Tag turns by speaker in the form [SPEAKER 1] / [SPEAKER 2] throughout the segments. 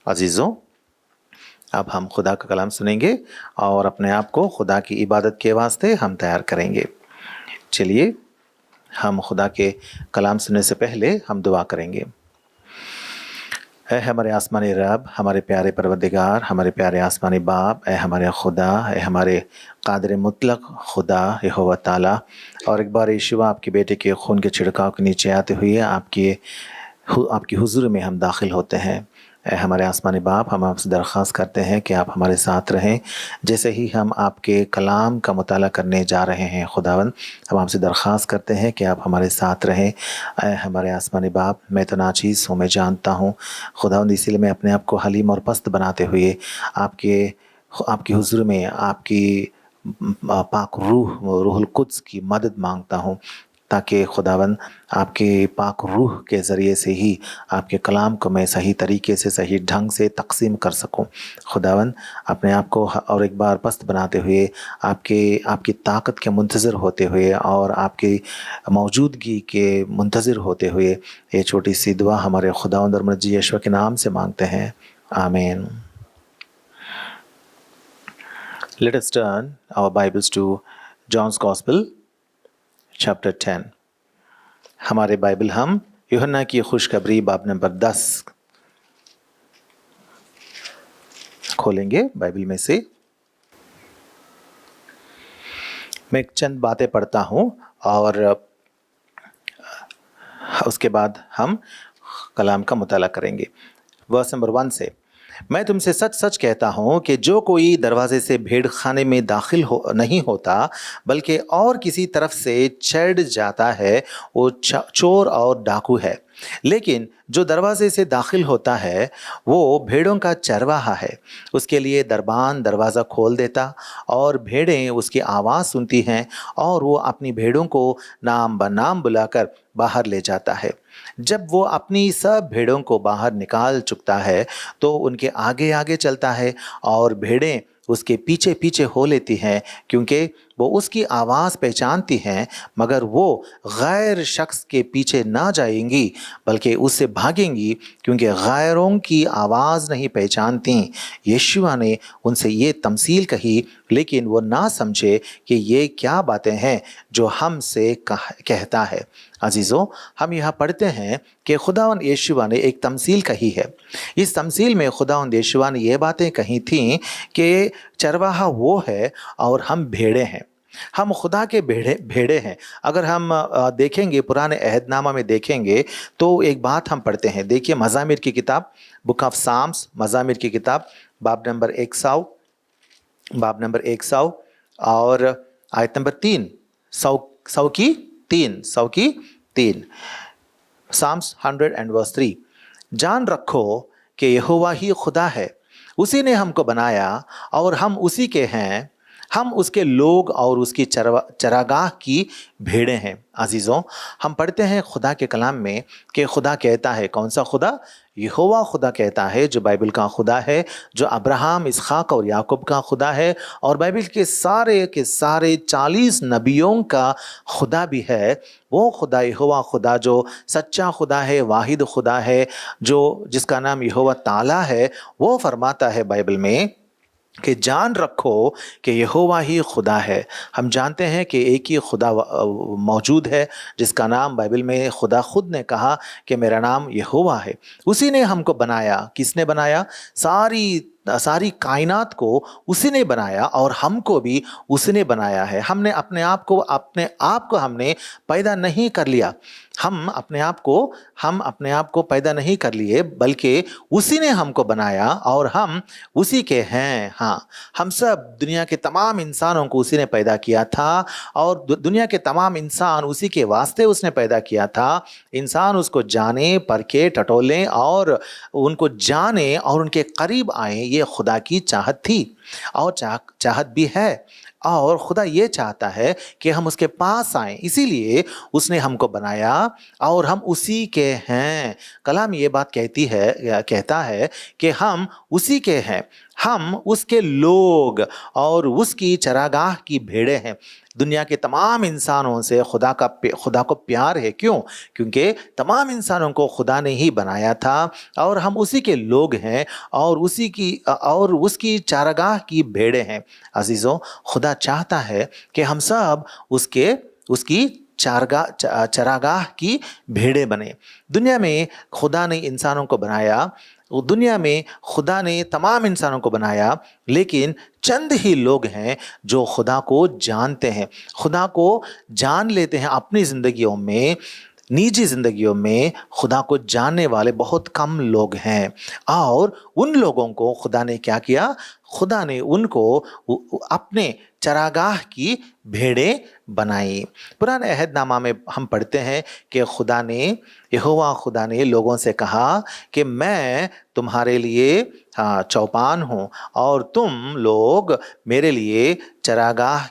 [SPEAKER 1] अजीज़ों, अब हम खुदा का कलाम सुनेंगे और अपने आप को खुदा की इबादत के वास्ते हम तैयार करेंगे। चलिए हम खुदा के कलाम सुनने से पहले हम दुआ करेंगे। ऐ हमारे आसमानी रब, हमारे प्यारे परवरदिगार, हमारे प्यारे आसमानी बाप, ऐ हमारे खुदा, ऐ हमारे कादिर मुतलक खुदा यहोवा ताला, और एक बार यीशु आपके बेटे के खून के छिड़काव के नीचे आते हुए आपकी हुजूर में हम दाखिल होते हैं। ऐ हमारे आसमानी बाप, हम आपसे दरख्वास्त करते हैं कि आप हमारे साथ रहें। जैसे ही हम आपके कलाम का मुताला करने जा रहे हैं खुदावंद, हम आपसे दरख्वास्त करते हैं कि आप हमारे साथ रहें। ऐ हमारे आसमानी बाप, मैं तो नाचीज़ हूँ, मैं जानता हूँ खुदावंद, इसीलिए मैं अपने आप को हलीम और पस्त बनाते हुए आपकी हुजूर में आपकी पाक रूहुल कुद्स की मदद मांगता हूँ, ताकि खुदावंद आपके पाक रूह के ज़रिए से ही आपके कलाम को मैं सही तरीके से, सही ढंग से तक़सीम कर सकूं। खुदावंद, अपने आप को और एक बार पस्त बनाते हुए, आपकी ताकत के मुंतज़िर होते हुए और आपकी मौजूदगी के मुंतज़िर होते हुए ये छोटी सी दुआ हमारे खुदावंद और मर्जी यीशु के नाम से मांगते हैं, आमीन। Let us turn our Bibles to John's Gospel, chapter 10। हमारे बाइबल हम यूहन्ना की खुशखबरी बाब नंबर 10 खोलेंगे बाइबल में से। मैं चंद बातें पढ़ता हूँ और उसके बाद हम कलाम का मुताला करेंगे। वर्स नंबर 1 से, मैं तुमसे सच सच कहता हूँ कि जो कोई दरवाजे से भेड़ खाने में दाखिल नहीं होता बल्कि और किसी तरफ से चढ़ जाता है, वो चोर और डाकू है। लेकिन जो दरवाजे से दाखिल होता है वो भेड़ों का चरवाहा है। उसके लिए दरबान दरवाज़ा खोल देता और भेड़ें उसकी आवाज़ सुनती हैं और वो अपनी भेड़ों को नाम ब नाम बुलाकर बाहर ले जाता है। जब वो अपनी सब भेड़ों को बाहर निकाल चुकता है तो उनके आगे आगे चलता है और भेड़ें उसके पीछे पीछे हो लेती हैं, क्योंकि वो उसकी आवाज़ पहचानती हैं, मगर वो गैर शख्स के पीछे ना जाएंगी बल्कि उससे भागेंगी, क्योंकि गैरों की आवाज़ नहीं पहचानती। यीशुआ ने उनसे ये तमसील कही, लेकिन वो ना समझे कि ये क्या बातें हैं जो हमसे कहता है। अजीज़ों, हम यहाँ पढ़ते हैं कि खुदावंद यीशुआ ने एक तमसील कही है। इस तमसील में खुदावंद यीशुआ ने ये बातें कही थीं कि चरवाहा वो है और हम भेड़े हैं। हम खुदा के भेड़े हैं। अगर हम देखेंगे, पुराने अहदनामा में देखेंगे तो एक बात हम पढ़ते हैं। देखिए मज़ामिर की किताब, बुक ऑफ साम्स, मज़ामिर की किताब बाब नंबर 100 और आयत नंबर 3, 100 की 3, साम्स 100 and verse 3। जान रखो कि यहोवा ही खुदा है, उसी ने हमको बनाया और हम उसी के हैं, हम उसके लोग और उसकी चरागाह की भेड़ें हैं। अजीज़ों, हम पढ़ते हैं खुदा के कलाम में कि खुदा कहता है, कौन सा खुदा? यहोवा खुदा कहता है, जो बाइबल का खुदा है, जो अब्राहम, इसहाक और याकूब का खुदा है, और बाइबल के सारे 40 नबियों का खुदा भी है। वो खुदा यहोवा खुदा जो सच्चा खुदा है, वाहिद खुदा है, जिसका नाम यहोवा ताला है, वो फरमाता है बाइबल में कि जान रखो कि यहोवा ही खुदा है। हम जानते हैं कि एक ही खुदा मौजूद है, जिसका नाम बाइबल में खुदा खुद ने कहा कि मेरा नाम यहोवा है। उसी ने हमको बनाया। किसने बनाया? सारी कायनात को उसी ने बनाया और हमको भी उसी ने बनाया है। हमने अपने आप को हमने पैदा नहीं कर लिया। हम अपने आप को पैदा नहीं कर लिए, बल्कि उसी ने हमको बनाया और हम उसी के हैं। हाँ, हम सब दुनिया के तमाम इंसानों को उसी ने पैदा किया था और दुनिया के तमाम इंसान उसी के वास्ते उसने पैदा किया था। इंसान उसको जाने, परखे, टटोलें और उनको जाने और उनके करीब आए, ये खुदा की चाहत थी और चाहत भी है। और खुदा ये चाहता है कि हम उसके पास आएं, इसीलिए उसने हमको बनाया और हम उसी के हैं। कलाम ये बात कहता है कि हम उसी के हैं। हम उसके लोग और उसकी चरागाह की भेड़ें हैं। दुनिया के तमाम इंसानों से खुदा को प्यार है। क्यों? क्योंकि तमाम इंसानों को खुदा ने ही बनाया था और हम उसी के लोग हैं और उसकी चारागाह की भेड़ें हैं। अजीज़ों, खुदा चाहता है कि हम सब उसकी चरागाह की भेड़ें बने। दुनिया में खुदा ने इंसानों को बनाया, दुनिया में खुदा ने तमाम इंसानों को बनाया, लेकिन चंद ही लोग हैं जो खुदा को जानते हैं, खुदा को जान लेते हैं अपनी ज़िंदगियों में। निजी ज़िंदगियों में खुदा को जानने वाले बहुत कम लोग हैं। और उन लोगों को खुदा ने क्या किया? खुदा ने उनको अपने चरागाह की भेड़ें बनाई। पुराने अहदनामा में हम पढ़ते हैं कि यहोवा खुदा ने लोगों से कहा कि मैं तुम्हारे लिए चौपान हूँ और तुम लोग मेरे लिए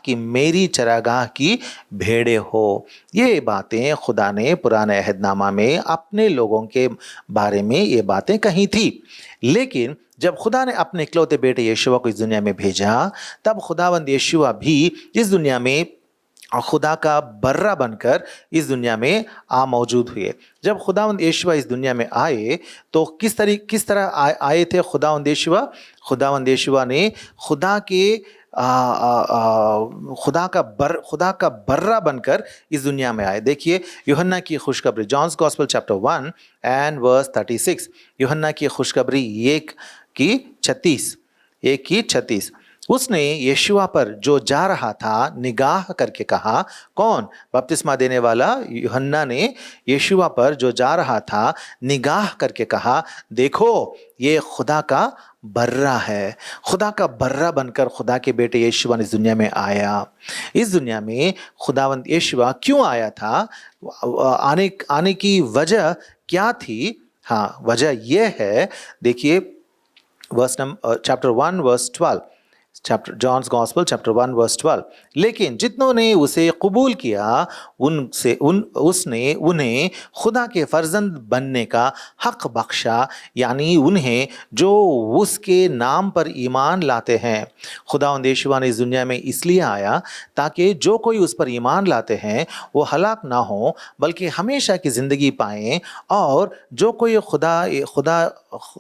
[SPEAKER 1] मेरी चरागाह की भेड़ें हो। ये बातें खुदा ने पुराने अहदनामा में अपने लोगों के बारे में ये बातें कही थी। लेकिन जब खुदा ने अपने इकलौते बेटे यीशुआ को इस दुनिया में भेजा, तब खुदावंद यीशुआ भी इस दुनिया में खुदा का बर्रा बनकर इस दुनिया में मौजूद हुए। जब खुदावंद यीशुआ इस दुनिया में आए तो किस तरह आए थे खुदावंद यीशुआ? खुदावंद यीशुआ ने खुदा का बर्रा बनकर इस दुनिया में आए। देखिए यूहन्ना की खुशखबरी, John's gospel chapter 1 and verse 36, Yuhanna की खुशखबरी 1:36। उसने यीशुआ पर जो जा रहा था निगाह करके कहा, कौन? बपतिस्मा देने वाला यूहन्ना ने यीशुआ पर जो जा रहा था निगाह करके कहा, देखो ये खुदा का बर्रा है। खुदा का बर्रा बनकर खुदा के बेटे यीशुआ इस दुनिया में आया। इस दुनिया में खुदावंद यीशुआ क्यों आया था? आने की वजह क्या थी? हाँ, वजह यह है, देखिए chapter 1 verse 12, John's gospel chapter 1 verse 12। लेकिन जितनों ने उसे कबूल किया उसने उन्हें खुदा के फर्जंद बनने का हक बख्शा, यानी उन्हें जो उसके नाम पर ईमान लाते हैं। खुदावंद यीशुआ ने इस दुनिया में इसलिए आया ताकि जो कोई उस पर ईमान लाते हैं वो हलाक ना हो बल्कि हमेशा की ज़िंदगी पाएं, और जो कोई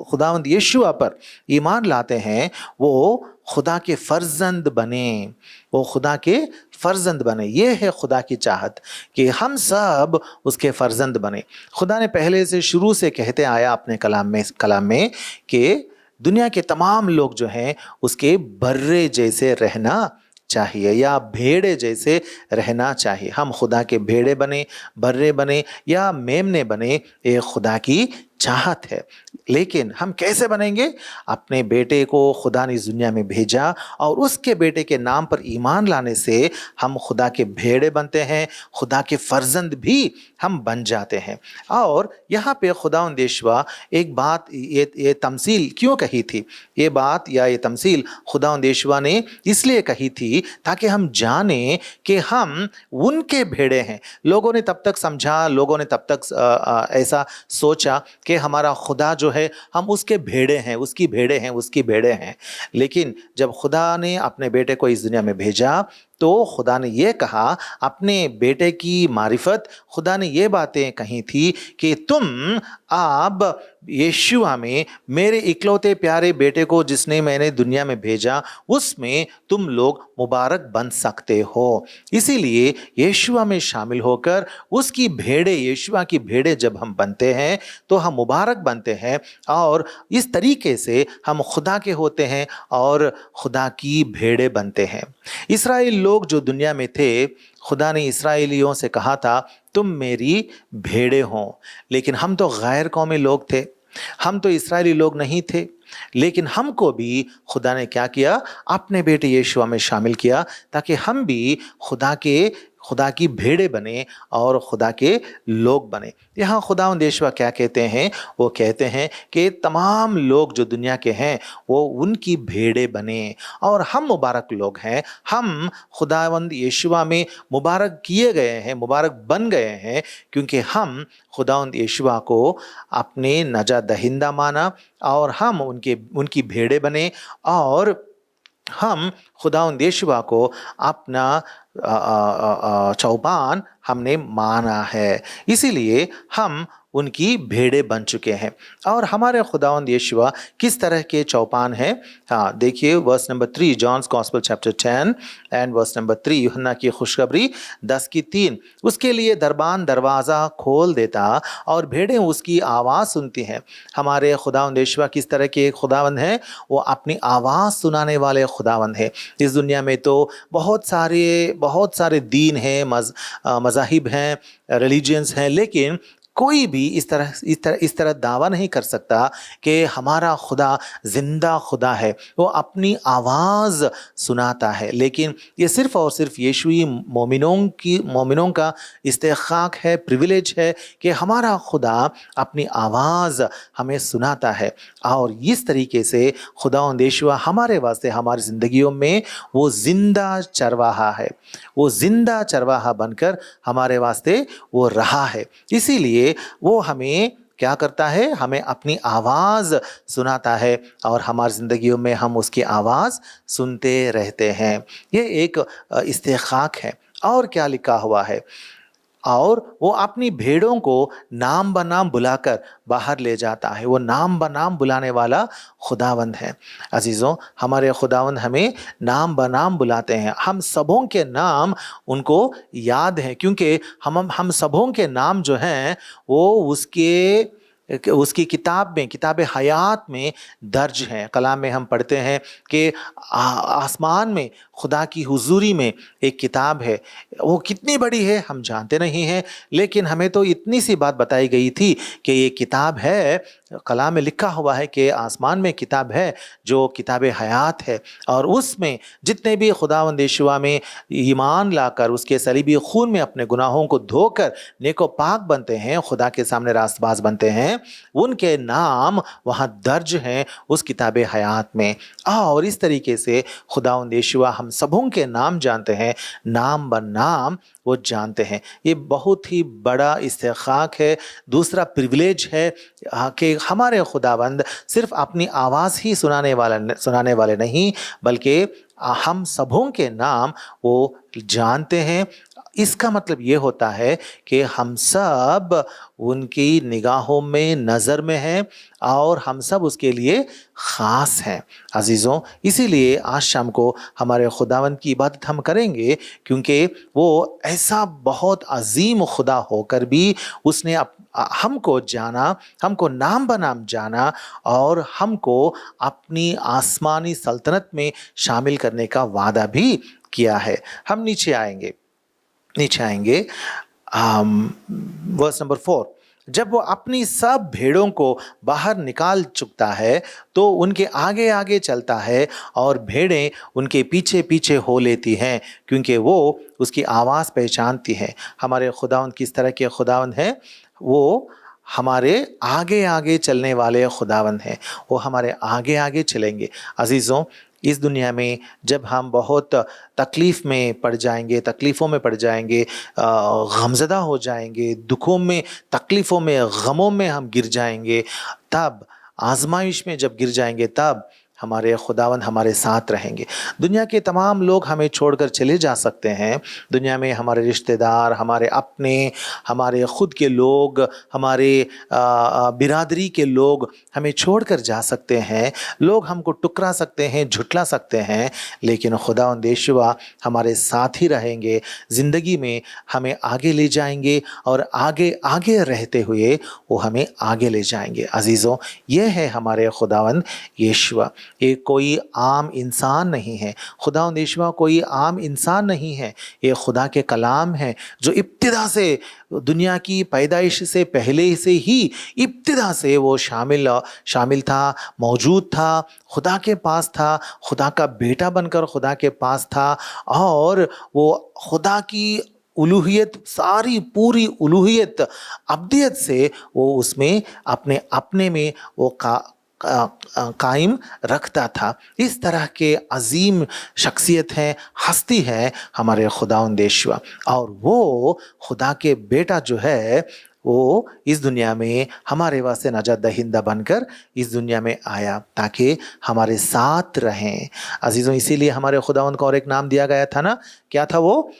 [SPEAKER 1] खुदावंद यीशुआ पर ईमान लाते हैं वो खुदा के फर्जंद बने, वो खुदा के फर्जंद बने। ये है खुदा की चाहत कि हम सब उसके फर्जंद बने। खुदा ने पहले से शुरू से कहते आया अपने कलाम में कि दुनिया के तमाम लोग जो हैं उसके बर्रे जैसे रहना चाहिए या भेड़े जैसे रहना चाहिए। हम खुदा के भेड़े बने, बर्रे बने या मेमने बने, ये खुदा की चाहत है। लेकिन हम कैसे बनेंगे? अपने बेटे को खुदा ने इस दुनिया में भेजा और उसके बेटे के नाम पर ईमान लाने से हम खुदा के भेड़े बनते हैं, खुदा के फर्जंद भी हम बन जाते हैं। और यहाँ पे खुदावंद यीशुआ एक बात, ये तमसील क्यों कही थी? ये बात या ये तमसील खुदावंद यीशुआ ने इसलिए कही थी ताकि हम जानें कि हम उनके भेड़े हैं। लोगों ने तब तक समझा, लोगों ने तब तक ऐसा सोचा कि हमारा खुदा जो है हम उसके भेड़े हैं, उसकी भेड़े हैं। लेकिन जब खुदा ने अपने बेटे को इस दुनिया में भेजा तो खुदा ने ये कहा, अपने बेटे की मारिफत खुदा ने ये बातें कही थी कि तुम अब यीशुआ में, मेरे इकलौते प्यारे बेटे को जिसने मैंने दुनिया में भेजा, उसमें तुम लोग मुबारक बन सकते हो। इसीलिए यीशुआ में शामिल होकर उसकी भेड़े, यीशुआ की भेड़े जब हम बनते हैं तो हम मुबारक बनते हैं और इस तरीके से हम खुदा के होते हैं और खुदा की भेड़े बनते हैं। इस्राएल लोग जो दुनिया में थे, खुदा ने इस्राएलियों से कहा था तुम मेरी भेड़े हो। लेकिन हम तो गैर कौमी लोग थे, हम तो इस्राएली लोग नहीं थे। लेकिन हमको भी खुदा ने क्या किया? अपने बेटे यीशुआ में शामिल किया ताकि हम भी खुदा के खुदा की भेड़े बने और खुदा के लोग बने। यहाँ खुदावंद यहोवा क्या कहते हैं? वो कहते हैं कि तमाम लोग जो दुनिया के हैं वो उनकी भेड़े बने और हम मुबारक लोग हैं। हम खुदावंद यहोवा में मुबारक किए गए हैं, मुबारक बन गए हैं, क्योंकि हम खुदावंद यहोवा को अपने नजात दहिंदा माना और हम उनकी भेड़े बने और हम खुदावंद यहोवा को अपना चौपान हमने माना है, इसीलिए हम उनकी भेड़े बन चुके हैं। और हमारे खुदावंद यहोवा किस तरह के चौपान हैं? हाँ, देखिए verse number 3, John's gospel chapter 10 and verse number 3, Yuhanna की खुशखबरी 10:3। उसके लिए दरबान दरवाज़ा खोल देता और भेड़ें उसकी आवाज़ सुनती हैं। हमारे खुदावंद यहोवा किस तरह के खुदावंद हैं? वो अपनी आवाज़ सुनाने वाले खुदावंद हैं। इस दुनिया में तो बहुत सारे दीन हैं, मज़ाहिब हैं, रिलीजियंस हैं, लेकिन कोई भी इस तरह दावा नहीं कर सकता कि हमारा खुदा जिंदा खुदा है, वो अपनी आवाज़ सुनाता है। लेकिन ये सिर्फ़ और सिर्फ यीशुई मोमिनों का इस्तेखाक है, प्रिविलेज है कि हमारा खुदा अपनी आवाज़ हमें सुनाता है। और इस तरीके से खुदावंद यहोवा हमारे वास्ते हमारी ज़िंदगियों में वो ज़िंदा चरवाहा है, वो ज़िंदा चरवाहा बनकर हमारे वास्ते वो रहा है। इसीलिए वो हमें क्या करता है? हमें अपनी आवाज़ सुनाता है और हमारी ज़िंदगियों में हम उसकी आवाज़ सुनते रहते हैं। ये एक इस्तेखाक है। और क्या लिखा हुआ है? और वो अपनी भेड़ों को नाम ब नाम बुलाकर बाहर ले जाता है। वो नाम ब नाम बुलाने वाला खुदावंद है। अजीज़ों, हमारे खुदावंद हमें नाम ब नाम बुलाते हैं। हम सबों के नाम उनको याद हैं, क्योंकि हम सबों के नाम जो हैं वो उसकी किताब में, किताब हयात में दर्ज हैं। कलाम में हम पढ़ते हैं कि आसमान में खुदा की हुजूरी में एक किताब है। वो कितनी बड़ी है हम जानते नहीं हैं, लेकिन हमें तो इतनी सी बात बताई गई थी कि ये किताब है, कलाम में लिखा हुआ है कि आसमान में किताब है जो किताब हयात है, और उसमें जितने भी खुदावंद यहोवा में ईमान लाकर उसके सलीबी खून में अपने गुनाहों को धोकर नेको पाक बनते हैं, खुदा के सामने रास्तबाज बनते हैं, उनके नाम वहाँ दर्ज हैं उस किताब हयात में। और इस तरीके से खुदावंद यहोवा हम सबों के नाम जानते हैं, नाम ब नाम वो जानते हैं। ये बहुत ही बड़ा इस्तेखाक है, दूसरा प्रिविलेज है कि हमारे खुदावंद सिर्फ अपनी आवाज़ ही सुनाने वाले नहीं, बल्कि हम सबों के नाम वो जानते हैं। इसका मतलब ये होता है कि हम सब उनकी निगाहों में, नज़र में हैं और हम सब उसके लिए ख़ास हैं। अजीज़ों, इसीलिए आज शाम को हमारे खुदावंद की इबादत हम करेंगे, क्योंकि वो ऐसा बहुत अजीम खुदा होकर भी उसने हमको जाना, हमको नाम ब नाम जाना और हमको अपनी आसमानी सल्तनत में शामिल करने का वादा भी किया है। हम नीचे आएंगे वर्स नंबर 4। जब वो अपनी सब भेड़ों को बाहर निकाल चुकता है तो उनके आगे आगे चलता है और भेड़ें उनके पीछे पीछे हो लेती हैं, क्योंकि वो उसकी आवाज़ पहचानती हैं। हमारे खुदावंद किस तरह के खुदावंद हैं? वो हमारे आगे आगे चलने वाले खुदावंद हैं। वो हमारे आगे आगे चलेंगे। अजीज़ों, इस दुनिया में जब हम बहुत तकलीफ़ में पड़ जाएंगे, तकलीफ़ों में पड़ जाएंगे, गमज़दा हो जाएंगे, दुखों में, तकलीफ़ों में, गमों में हम गिर जाएंगे, तब आजमाइश में जब गिर जाएंगे, तब हमारे खुदावंद हमारे साथ रहेंगे। दुनिया के तमाम लोग हमें छोड़कर चले जा सकते हैं। दुनिया में हमारे रिश्तेदार, हमारे अपने, हमारे ख़ुद के लोग, हमारे बिरादरी के लोग हमें छोड़कर जा सकते हैं। लोग हमको टुकरा सकते हैं, झुठला सकते हैं, लेकिन खुदावंद यहोवा हमारे साथ ही रहेंगे। ज़िंदगी में हमें आगे ले जाएंगे और आगे आगे रहते हुए वो हमें आगे ले जाएंगे। अजीज़ों, ये है हमारे खुदावंद यहोवा। ये कोई आम इंसान नहीं है। खुदावंद यहोवा कोई आम इंसान नहीं है। ये खुदा के कलाम है जो इब्तिदा से, दुनिया की पैदाइश से पहले से ही इब्तिदा से वो शामिल था, मौजूद था, खुदा के पास था, खुदा का बेटा बनकर खुदा के पास था, और वो खुदा की उलूहियत, सारी पूरी उलूहियत, अब्दियत से वो उसमें अपने अपने में वो कायम रखता था। इस तरह के अजीम शख्सियत हैं, हस्ती है हमारे खुदावंद यीशु। और वो खुदा के बेटा जो है वो इस दुनिया में हमारे वास्ते नजात दहिंदा बनकर इस दुनिया में आया ताकि हमारे साथ रहें। अजीज़ों, इसीलिए हमारे खुदावंद को और एक नाम दिया गया था ना, क्या था वो?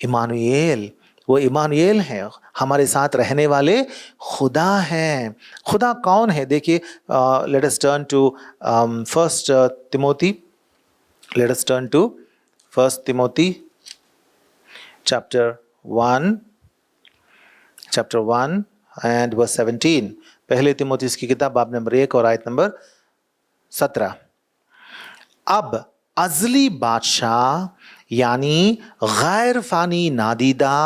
[SPEAKER 1] इमानुएल। वो इमानुएल है, हमारे साथ रहने वाले खुदा हैं। खुदा कौन है? देखिए, let us turn to first Timothy, let us turn to first Timothy chapter 1 and verse 17। पहले तिमोथी की किताब बाब नंबर 1 और आयत नंबर 17। अब अजली बादशाह यानी गैर फानी नादीदा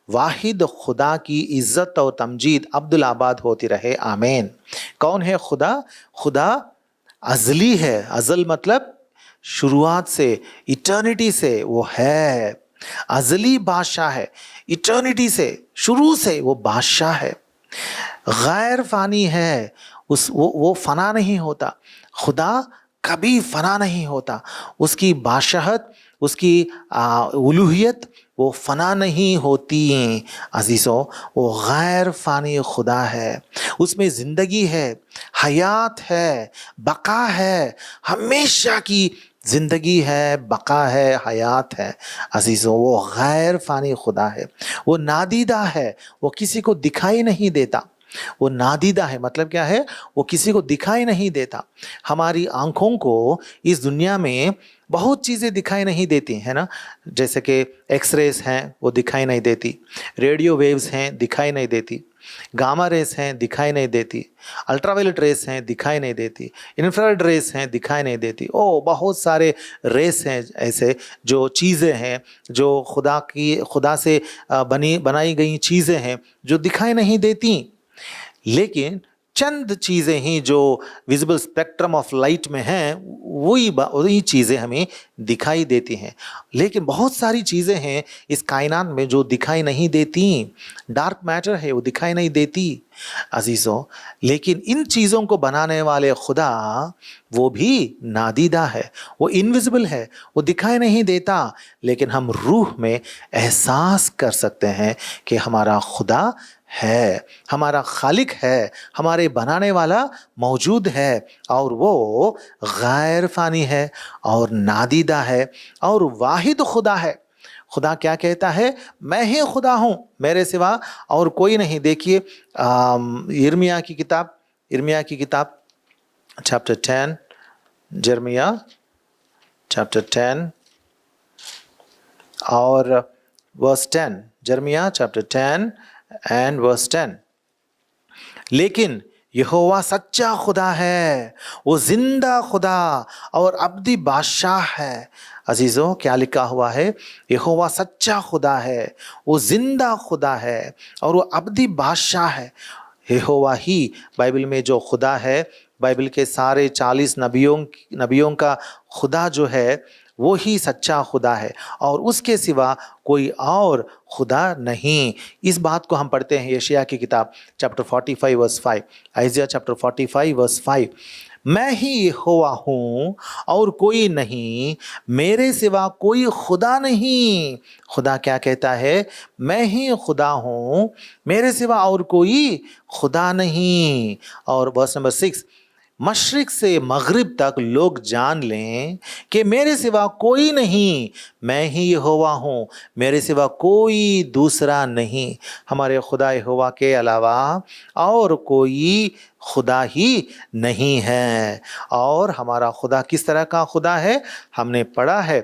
[SPEAKER 1] वाहिद खुदा की इज्जत और तमजीद अब्दुल आबाद होती रहे, आमीन। कौन है खुदा? खुदा अजली है। अजल मतलब शुरुआत से, इटर्निटी से वो है। अजली बादशाह है, इटर्निटी से, शुरू से वो बादशाह है। गैर फानी है, वो फना नहीं होता। खुदा कभी फना नहीं होता। उसकी बादशाहत, उसकी उलूहियत वो फना नहीं होती। अजीज़ों, वो गैर फानी खुदा है। उसमें ज़िंदगी है, हयात है, बका है, हमेशा की ज़िंदगी है, बका है, हयात है। अजीज़ों, वो गैर फानी खुदा है। वो नादीदा है, वो किसी को दिखाई नहीं देता। वो नादीदा है मतलब क्या है? वो किसी को दिखाई नहीं देता। हमारी आंखों को इस दुनिया में बहुत चीज़ें दिखाई नहीं देती है ना, जैसे कि एक्सरेस हैं वो दिखाई नहीं देती, रेडियो वेव्स हैं दिखाई नहीं देती, गामा रेस हैं दिखाई नहीं देती, अल्ट्रावायलेट रेस हैं दिखाई नहीं देती, इंफ्रारेड रेस हैं दिखाई नहीं देती। ओ बहुत सारे रेस हैं ऐसे, जो चीज़ें हैं जो खुदा से बनाई गई चीज़ें हैं जो दिखाई नहीं देती। लेकिन चंद चीज़ें ही जो विजिबल स्पेक्ट्रम ऑफ लाइट में हैं वही चीज़ें हमें दिखाई देती हैं। लेकिन बहुत सारी चीज़ें हैं इस कायनात में जो दिखाई नहीं देती। डार्क मैटर है, वो दिखाई नहीं देती अजीज़ों। लेकिन इन चीज़ों को बनाने वाले खुदा वो भी नादीदा है, वो इनविजिबल है, वो दिखाई नहीं देता। लेकिन हम रूह में एहसास कर सकते हैं कि हमारा खुदा है, हमारा खालिक है, हमारे बनाने वाला मौजूद है और वो गैर फानी है और नादीदा है और वाहिद खुदा है। खुदा क्या कहता है? मैं ही खुदा हूँ, मेरे सिवा और कोई नहीं। देखिए यिर्मयाह की किताब चैप्टर 10, यिर्मयाह चैप्टर 10 और वर्स 10, यिर्मयाह चैप्टर 10 एंड वर्स 10। लेकिन यहोवा सच्चा खुदा है, वो जिंदा खुदा और अब्दी बादशाह है। अजीज़ों, क्या लिखा हुआ है? यहोवा सच्चा खुदा है, वो जिंदा खुदा है और वो अब्दी बादशाह है। यहोवा ही बाइबल में जो खुदा है, बाइबल के सारे 40 नबियों का खुदा जो है वो ही सच्चा खुदा है और उसके सिवा कोई और खुदा नहीं। इस बात को हम पढ़ते हैं यशायाह की किताब चैप्टर 45 वर्स 5, आइज़िया चैप्टर 45 वर्स 5। मैं ही यहोवा हूँ और कोई नहीं, मेरे सिवा कोई खुदा नहीं। खुदा क्या कहता है? मैं ही खुदा हूँ, मेरे सिवा और कोई खुदा नहीं। और वर्स नंबर 6, मशरिक से मगरिब तक लोग जान लें कि मेरे सिवा कोई नहीं, मैं ही यहोवा हूँ, मेरे सिवा कोई दूसरा नहीं। हमारे खुदा यहोवा के अलावा और कोई खुदा ही नहीं है। और हमारा खुदा किस तरह का खुदा है? हमने पढ़ा है,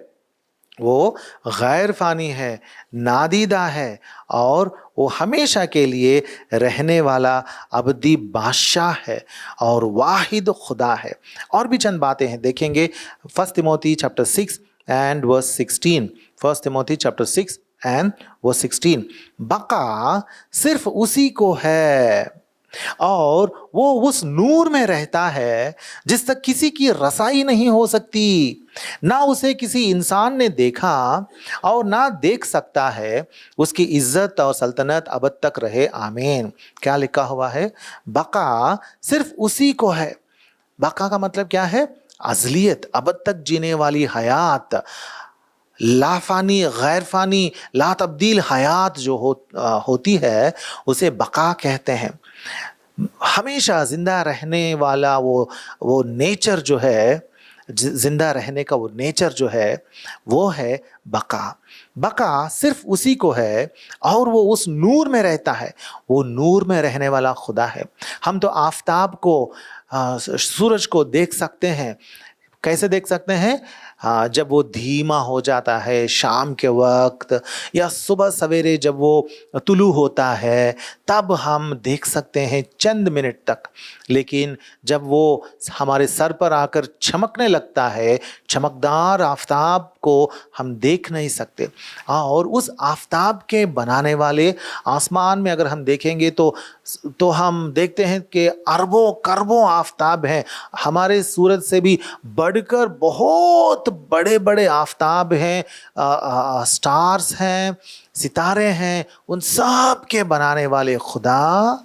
[SPEAKER 1] वो गैर फानी है, नादीदा है और वो हमेशा के लिए रहने वाला अब्दी बादशाह है और वाहिद खुदा है। और भी चंद बातें हैं, देखेंगे first Timothy chapter 6 and verse 16। First Timothy chapter 6 and verse 16। बका सिर्फ उसी को है اور وہ اس نور میں رہتا ہے جس تک کسی کی رسائی نہیں ہو سکتی، نہ اسے کسی انسان نے دیکھا اور نہ دیکھ سکتا ہے، اس کی عزت اور سلطنت ابد تک رہے، آمین۔ کیا لکھا ہوا ہے؟ بقا صرف اسی کو ہے۔ بقا کا مطلب کیا ہے؟ ازلیت، ابد تک جینے والی حیات، لا فانی، غیر فانی، لا تبدیل حیات جو ہوتی ہے اسے بقا کہتے ہیں۔ ہمیشہ زندہ رہنے والا وہ نیچر جو ہے، زندہ رہنے کا وہ نیچر جو ہے وہ ہے بقا۔ بقا صرف اسی کو ہے اور وہ اس نور میں رہتا ہے، وہ نور میں رہنے والا خدا ہے۔ ہم تو آفتاب کو، سورج کو دیکھ سکتے ہیں۔ کیسے دیکھ سکتے ہیں؟ جب وہ دھیما ہو جاتا ہے شام کے وقت، یا صبح سویرے جب وہ طلوع ہوتا ہے تب ہم دیکھ سکتے ہیں چند منٹ تک، لیکن جب وہ ہمارے سر پر آ کر چمکنے لگتا ہے، چمکدار آفتاب کو ہم دیکھ نہیں سکتے۔ اور اس آفتاب کے بنانے والے آسمان میں اگر ہم دیکھیں گے تو ہم دیکھتے ہیں کہ اربوں کربوں آفتاب ہیں، ہمارے سورج سے بھی بڑھ کر بہت بڑے بڑے آفتاب ہیں، سٹارز ہیں، ستارے ہیں، ان سب کے بنانے والے خدا،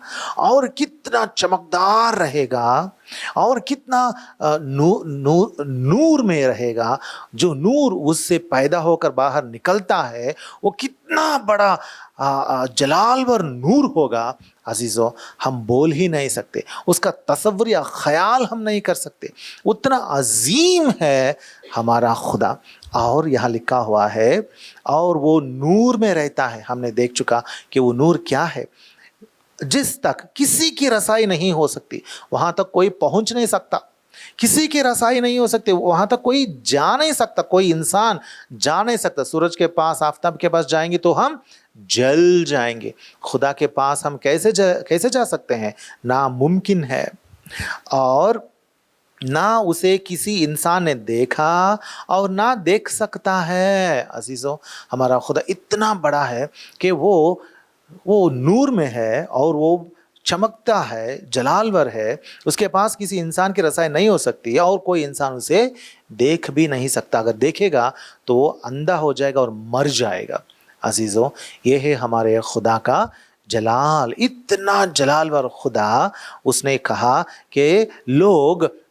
[SPEAKER 1] اور کتنا چمکدار رہے گا اور کتنا نور میں رہے گا۔ جو نور اس سے پیدا ہو کر باہر نکلتا ہے وہ کتنا بڑا جلالور نور ہوگا عزیزو، ہم بول ہی نہیں سکتے، اس کا تصور یا خیال ہم نہیں کر سکتے، اتنا عظیم ہے ہمارا خدا۔ اور یہاں لکھا ہوا ہے اور وہ نور میں رہتا ہے۔ ہم نے دیکھ چکا کہ وہ نور کیا ہے، جس تک کسی کی رسائی نہیں ہو سکتی، وہاں تک کوئی پہنچ نہیں سکتا، کسی کی رسائی نہیں ہو سکتی، وہاں تک کوئی جا نہیں سکتا، کوئی انسان جا نہیں سکتا۔ سورج کے پاس، آفتاب کے پاس جائیں گے تو ہم جل جائیں گے، خدا کے پاس ہم کیسے جا سکتے ہیں؟ ناممکن ہے۔ اور نہ اسے کسی انسان نے دیکھا اور نہ دیکھ سکتا ہے۔ عزیزو، ہمارا خدا اتنا بڑا ہے کہ وہ نور میں ہے اور وہ چمکتا ہے، جلالور ہے، اس کے پاس کسی انسان کی رسائی نہیں ہو سکتی اور کوئی انسان اسے دیکھ بھی نہیں سکتا۔ اگر دیکھے گا تو وہ اندھا ہو جائے گا اور مر جائے گا۔ عزیزو، یہ ہے ہمارے خدا کا جلال، اتنا جلالور خدا۔ اس نے کہا کہ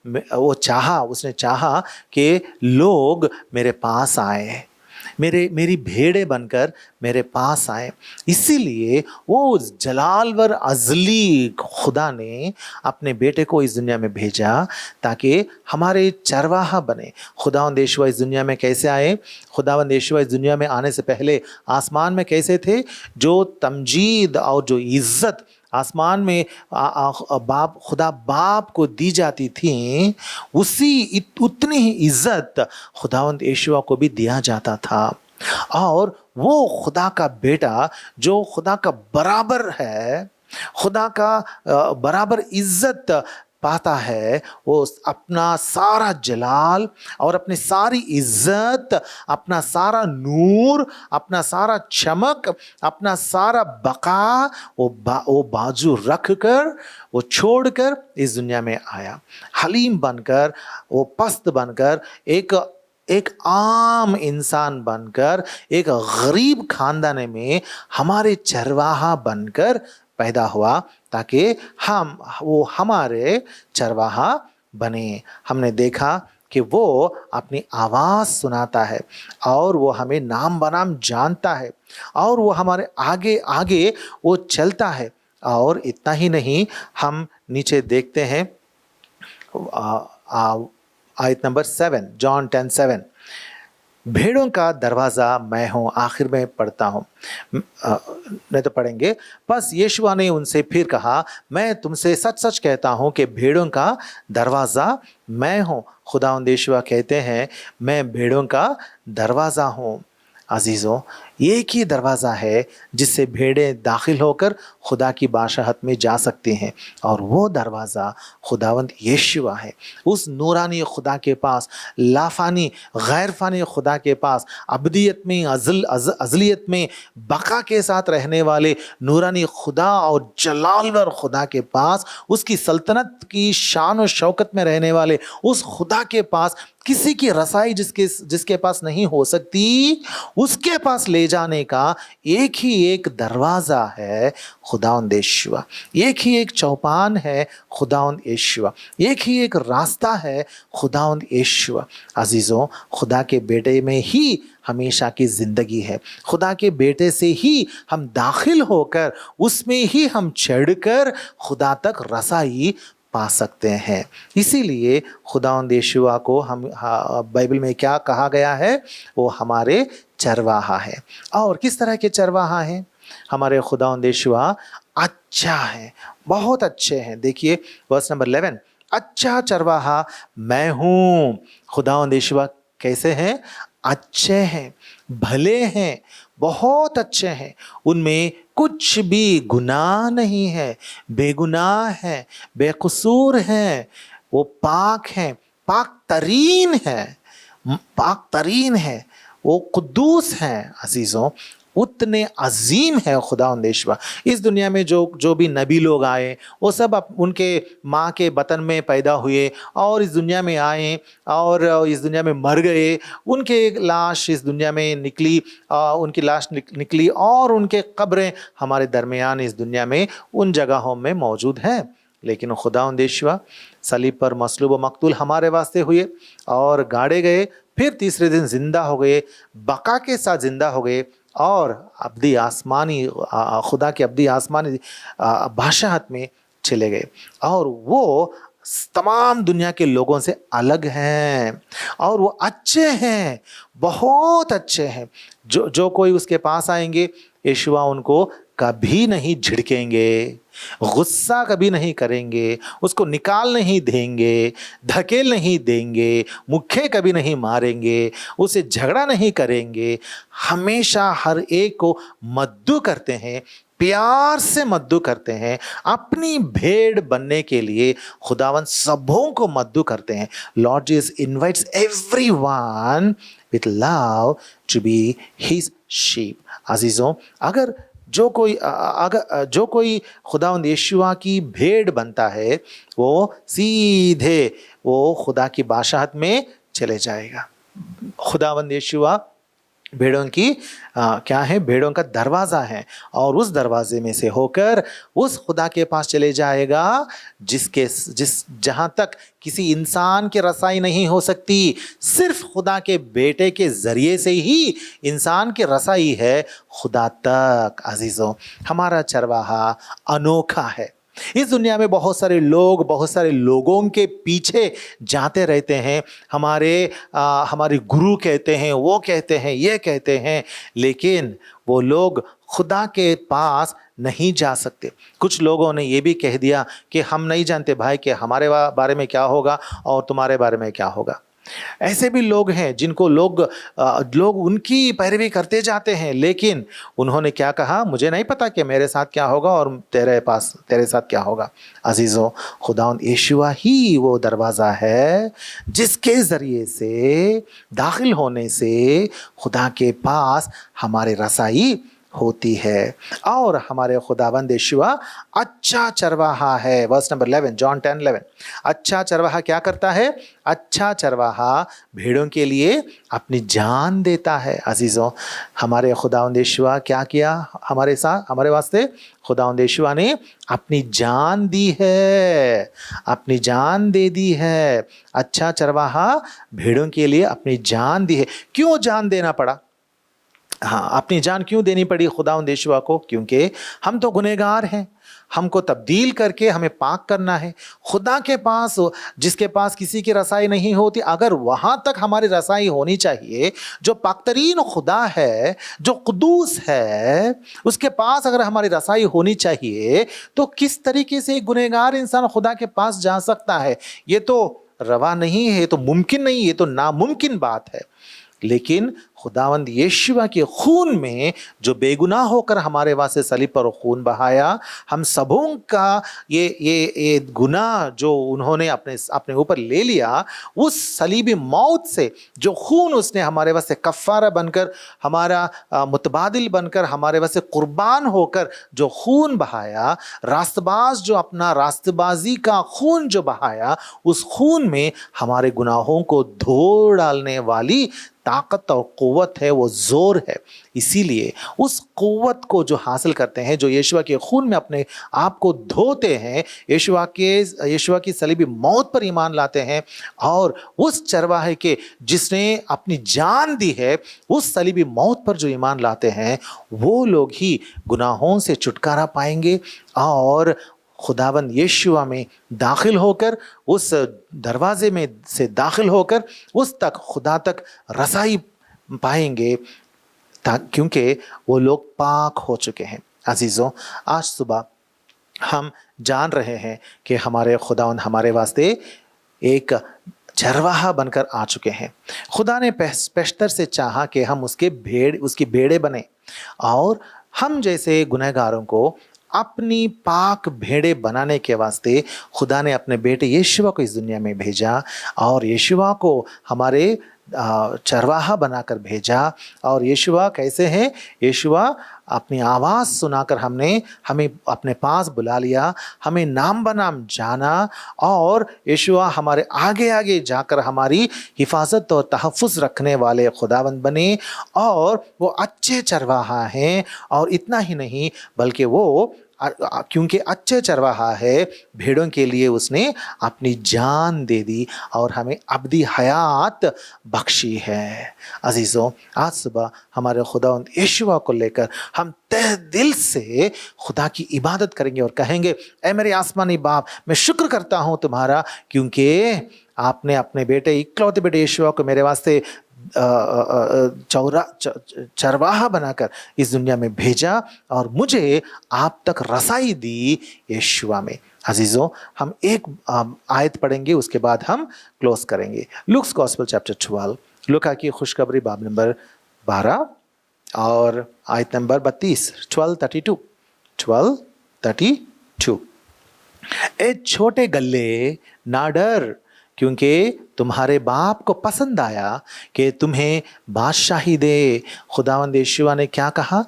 [SPEAKER 1] اس نے چاہا کہ لوگ میرے پاس آئیں، میری بھیڑیں بن کر میرے پاس آئیں۔ اسی لیے وہ جلالور ازلی خدا نے اپنے بیٹے کو اس دنیا میں بھیجا تاکہ ہمارے چرواہا بنے۔ خداوند یشوع اس دنیا میں کیسے آئے؟ خداوند یشوع اس دنیا میں آنے سے پہلے آسمان میں کیسے تھے؟ جو تمجید اور جو عزت آسمان میں خدا باپ کو دی جاتی تھی، اتنی ہی عزت خداوند یشوع کو بھی دیا جاتا تھا۔ اور وہ خدا کا بیٹا جو خدا کا برابر ہے، خدا کا برابر عزت پاتا ہے، وہ اپنا سارا جلال اور اپنی ساری عزت، اپنا سارا نور، اپنا سارا چمک، اپنا سارا بقا وہ بازو رکھ کر، وہ چھوڑ کر اس دنیا میں آیا، حلیم بن کر، وہ پست بن کر، ایک عام انسان بن کر، ایک غریب خاندان میں ہمارے چرواہا بن کر پیدا ہوا تاکہ وہ ہمارے چرواہا بنے۔ ہم نے دیکھا کہ وہ اپنی آواز سناتا ہے اور وہ ہمیں نام بنام جانتا ہے اور وہ ہمارے آگے آگے وہ چلتا ہے۔ اور اتنا ہی نہیں، ہم نیچے دیکھتے ہیں آیت نمبر 7، جان 10:7، بھیڑوں کا دروازہ میں ہوں۔ آخر میں پڑھتا ہوں، نہیں تو پڑھیں گے۔ پس یشوع نے ان سے پھر کہا، میں تم سے سچ سچ کہتا ہوں کہ بھیڑوں کا دروازہ میں ہوں۔ خداوند یشوع کہتے ہیں، میں بھیڑوں کا دروازہ ہوں۔ अजीज़ों, एक ही दरवाज़ा है जिससे भेड़ें दाखिल होकर खुदा की बादशाहत में जा सकती हैं, और वो दरवाज़ा खुदावंद यीशुआ है। उस नूरानी खुदा के पास, लाफानी गैर फ़ानी खुदा के पास, अबदियत में अज़लियत में बका के साथ रहने वाले नूरानी खुदा और जलालवर खुदा के पास, उसकी सल्तनत की शान और शौकत में रहने वाले उस खुदा के पास किसी की रसाई जिसके पास नहीं हो सकती, उसके पास ले जाने का एक ही एक दरवाज़ा है खुदावंद यीशुआ। एक ही एक चौपान है खुदावंद यीशुआ। एक ही एक रास्ता है खुदावंद यीशुआ। अजीज़ों, खुदा के बेटे में ही हमेशा की ज़िंदगी है। खुदा के बेटे से ही हम दाखिल होकर, उसमें ही हम चढ़कर खुदा तक रसाई पा सकते हैं। इसीलिए खुदावंद यीशुआ को हम बाइबल में क्या कहा गया है? वो हमारे चरवाहा है। और किस तरह के चरवाहा हैं? हमारे खुदावंद यीशुआ अच्छा है, बहुत अच्छे हैं। देखिए वर्स नंबर 11, अच्छा चरवाहा मैं हूँ। खुदावंद यीशुआ कैसे हैं? अच्छे हैं, भले हैं, बहुत अच्छे हैं। उनमें कुछ भी गुनाह नहीं है, बेगुनाह है, बेकसूर हैं। वो पाक हैं, पाक तरीन है, पाक तरीन है, वो कुद्दूस हैं। अजीज़ों, उतने अजीम है खुदावंद यीशुआ। इस दुनिया में जो भी नबी लोग आए, वो सब उनके माँ के बतन में पैदा हुए और इस दुनिया में आए और इस दुनिया में मर गए। उनके लाश इस दुनिया में निकली, उनकी लाश निकली और उनके कब्रें हमारे दरमियान इस दुनिया में उन जगहों में मौजूद हैं। लेकिन खुदावंद यीशुआ सलीब पर मसलूब व मकतूल हमारे वास्ते हुए और गाड़े गए, फिर तीसरे दिन जिंदा हो गए, बका के साथ जिंदा हो गए और अब्दी आसमानी खुदा के अब्दी आसमानी बादशाहत में चले गए। और वो तमाम दुनिया के लोगों से अलग हैं और वो अच्छे हैं, बहुत अच्छे हैं। जो कोई उसके पास आएंगे, यीशुआ उनको कभी नहीं झिड़केंगे, गुस्सा कभी नहीं करेंगे, उसको निकाल नहीं देंगे, धकेल नहीं देंगे, मुक्के कभी नहीं मारेंगे, उसे झगड़ा नहीं करेंगे। हमेशा हर एक को मद्दू करते हैं, प्यार से मद्दू करते हैं। अपनी भेड़ बनने के लिए खुदावन सबों को मद्दू करते हैं। Lord Jesus invites everyone with love to be his sheep. अजीजों, अगर जो कोई खुदावंद यीशुआ की भेड़ बनता है, वो सीधे वो खुदा की बादशाहत में चले जाएगा। खुदावंद यीशुआ भेड़ों की क्या है? भेड़ों का दरवाज़ा है और उस दरवाजे में से होकर उस खुदा के पास चले जाएगा जहाँ तक किसी इंसान की रसाई नहीं हो सकती। सिर्फ खुदा के बेटे के ज़रिए से ही इंसान की रसाई है खुदा तक। अजीज़ों, हमारा चरवाहा अनोखा है। इस दुनिया में बहुत सारे लोगों के पीछे जाते रहते हैं। हमारे गुरु कहते हैं, वो कहते हैं, ये कहते हैं, लेकिन वो लोग खुदा के पास नहीं जा सकते। कुछ लोगों ने ये भी कह दिया कि हम नहीं जानते भाई कि हमारे बारे में क्या होगा और तुम्हारे बारे में क्या होगा। ऐसे भी लोग हैं जिनको लोग उनकी पैरवी करते जाते हैं, लेकिन उन्होंने क्या कहा? मुझे नहीं पता कि मेरे साथ क्या होगा और तेरे साथ क्या होगा। अजीज़ों, खुदावंद यीशुआ ही वो दरवाज़ा है जिसके ज़रिए से दाखिल होने से खुदा के पास हमारे रसाई होती है। और हमारे खुदावंद यीशुआ अच्छा चरवाहा है। Verse number 11, John 10:11। अच्छा चरवाहा क्या करता है? अच्छा चरवाहा भेड़ों के लिए अपनी जान देता है। अजीज़ों, हमारे खुदावंद यीशुआ क्या किया हमारे साथ, हमारे वास्ते? खुदावंद यीशुआ ने अपनी जान दी है, अपनी जान दे दी है। अच्छा चरवाहा भेड़ों के लिए अपनी जान दी है। क्यों जान देना पड़ा? हाँ, अपनी जान क्यों देनी पड़ी खुदावंद यीशुआ को? क्योंकि हम तो गुनहगार हैं, हमको तब्दील करके हमें पाक करना है। खुदा के पास, जिसके पास किसी की रसाई नहीं होती, अगर वहाँ तक हमारी रसाई होनी चाहिए, जो पाकतरीन खुदा है, जो कुदूस है, उसके पास अगर हमारी रसाई होनी चाहिए, तो किस तरीके से एक गुनहगार इंसान खुदा के पास जा सकता है? ये तो रवा नहीं है, ये तो मुमकिन नहीं, ये तो नामुमकिन बात है। लेकिन खुदावंद यीशुआ के खून में जो बेगुनाह होकर हमारे वास्ते सलीब पर खून बहाया, हम सबों का ये गुनाह जो उन्होंने अपने ऊपर ले लिया, उस सलीबी मौत से जो खून उसने हमारे वास्ते कफ़ारा बनकर, हमारा मुतबादिल बनकर, हमारे वास्ते कुर्बान होकर जो खून बहाया, रास्तबाज जो अपना रास्तबाजी का खून जो बहाया, उस खून में हमारे गुनाहों को धो डालने वाली ताकत और क़ुव्वत है, वो ज़ोर है। इसीलिए उस क़ुव्वत को जो हासिल करते हैं, जो यीशुआ के खून में अपने आप को धोते हैं, यीशुआ की सलीबी मौत पर ईमान लाते हैं, और उस चरवाहे के जिसने अपनी जान दी है, उस सलीबी मौत पर जो ईमान लाते हैं, वो लोग ही गुनाहों से छुटकारा पाएंगे और खुदावंद यीशुआ में दाखिल होकर, उस दरवाजे में से दाखिल होकर उस तक, खुदा तक रसाई पाएंगे, क्योंकि वो लोग पाक हो चुके हैं। अजीज़ों, आज सुबह हम जान रहे हैं कि हमारे खुदावंद हमारे वास्ते एक चरवाहा बनकर आ चुके हैं। खुदा ने पेशतर से चाहा कि हम उसकी भेड़े बने, और हम जैसे गुनहगारों को अपनी पाक भेड़े बनाने के वास्ते खुदा ने अपने बेटे यीशुआ को इस दुनिया में भेजा, और यीशुआ को हमारे चरवाहा बनाकर भेजा। और यीशुआ कैसे हैं? यीशुआ अपनी आवाज़ सुनाकर हमें अपने पास बुला लिया, हमें नाम बनाम जाना, और यीशुआ हमारे आगे आगे जाकर हमारी हिफाजत और तहफ़्फ़ुज़ रखने वाले खुदावंद बने, और वो अच्छे चरवाहा हैं। और इतना ही नहीं, बल्कि वो क्योंकि अच्छे चरवाहा है, भेड़ों के लिए उसने अपनी जान दे दी और हमें अब्दी हयात बख्शी है। अजीज़ों, आज सुबह हमारे खुदावंद यीशुआ को लेकर हम तहे दिल से खुदा की इबादत करेंगे और कहेंगे, ऐ मेरे आसमानी बाप, मैं शुक्र करता हूँ तुम्हारा, क्योंकि आपने अपने बेटे, इकलौते बेटे यीशुआ को मेरे वास्ते चरवाहा बनाकर इस दुनिया में भेजा, और मुझे आप तक रसाई दी यीशुआ में। अजीज़ों, हम एक आयत पढ़ेंगे, उसके बाद हम क्लोज करेंगे। लुक्स गॉस्पेल चैप्टर 12, लुका की खुशखबरी बाब नंबर 12 और आयत नंबर 32, 12:32। ए छोटे गल्ले, ना डर, क्योंकि तुम्हारे बाप को पसंद आया कि तुम्हें बादशाही दे। खुदावंद यीशुआ ने क्या कहा?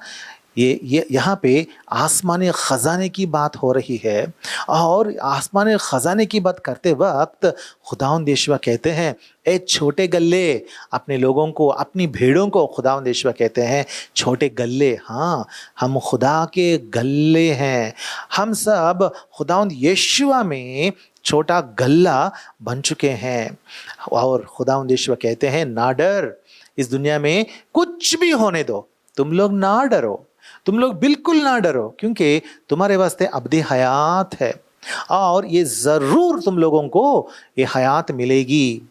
[SPEAKER 1] ये यहाँ पे आसमानी ख़ज़ाने की बात हो रही है, और आसमानी ख़ज़ाने की बात करते वक्त खुदावंद यीशुआ कहते हैं, ए छोटे गल्ले, अपने लोगों को, अपनी भेड़ों को खुदावंद यीशुआ कहते हैं छोटे गल्ले। हाँ, हम खुदा के गल्ले हैं। हम सब खुदावंद यीशुआ में छोटा गल्ला बन चुके हैं, और खुदावंद यीशुआ कहते हैं, ना डर, इस दुनिया में कुछ भी होने दो, तुम लोग ना डरो, तुम लोग बिल्कुल ना डरो, क्योंकि तुम्हारे वास्ते अब्दी हयात है, और ये ज़रूर तुम लोगों को ये हयात मिलेगी,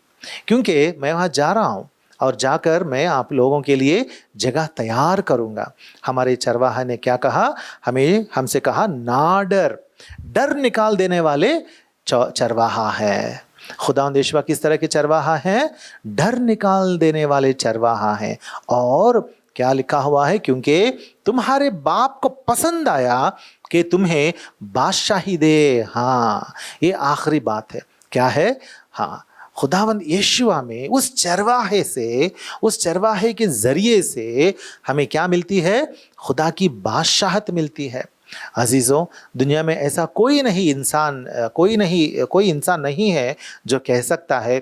[SPEAKER 1] क्योंकि मैं वहाँ जा रहा हूँ, और जाकर मैं आप लोगों के लिए जगह तैयार करूँगा। हमारे चरवाहा ने क्या कहा? हमसे कहा, ना डर। डर निकाल देने वाले चरवाहा है। खुदावंद यीशुआ किस तरह के चरवाहा हैं? डर निकाल देने वाले चरवाहा हैं। और क्या लिखा हुआ है? क्योंकि तुम्हारे बाप को पसंद आया कि तुम्हें बादशाही दे। हाँ, ये आखिरी बात है। क्या है? हाँ, खुदावंद यीशुआ में उस चरवाहे से, उस चरवाहे के ज़रिए से हमें क्या मिलती है? खुदा की बादशाहत मिलती है। अजीज़ों, दुनिया में ऐसा कोई इंसान नहीं है जो कह सकता है,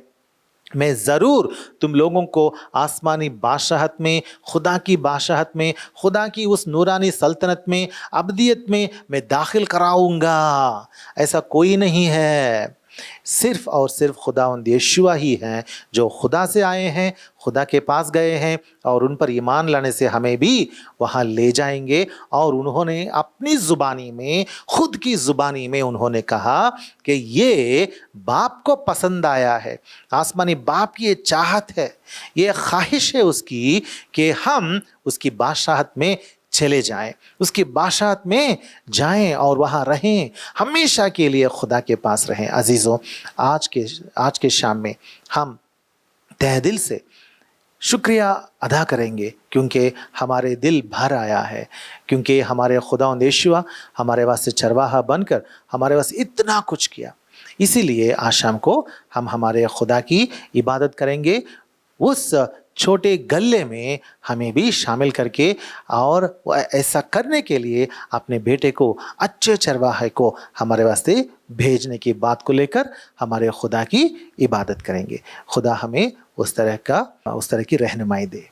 [SPEAKER 1] मैं ज़रूर तुम लोगों को आसमानी बादशाहत में, खुदा की बादशाहत में, खुदा की उस नूरानी सल्तनत में, अब्दियत में मैं दाखिल कराऊंगा। ऐसा कोई नहीं है। सिर्फ और सिर्फ खुदावंद यीशुआ ही हैं जो खुदा से आए हैं, खुदा के पास गए हैं, और उन पर ईमान लाने से हमें भी वहाँ ले जाएंगे। और उन्होंने अपनी ज़ुबानी में, खुद की ज़ुबानी में उन्होंने कहा कि ये बाप को पसंद आया है। आसमानी बाप की ये चाहत है, ये ख्वाहिश है उसकी कि हम उसकी बादशाहत में चले जाएं, उसकी बादशाहत में जाएं और वहाँ रहें, हमेशा के लिए खुदा के पास रहें। अजीज़ों, आज के शाम में हम तहे दिल से शुक्रिया अदा करेंगे क्योंकि हमारे दिल भर आया है, क्योंकि हमारे खुदावंद यीशुआ हमारे वास्ते चरवाहा बनकर हमारे वास्ते इतना कुछ किया। इसीलिए आज शाम को हम हमारे खुदा की इबादत करेंगे। उस छोटे गले में हमें भी शामिल करके और ऐसा करने के लिए अपने बेटे को, अच्छे चरवाहे को हमारे वास्ते भेजने की बात को लेकर हमारे खुदा की इबादत करेंगे। खुदा हमें उस तरह की रहनुमाई दे।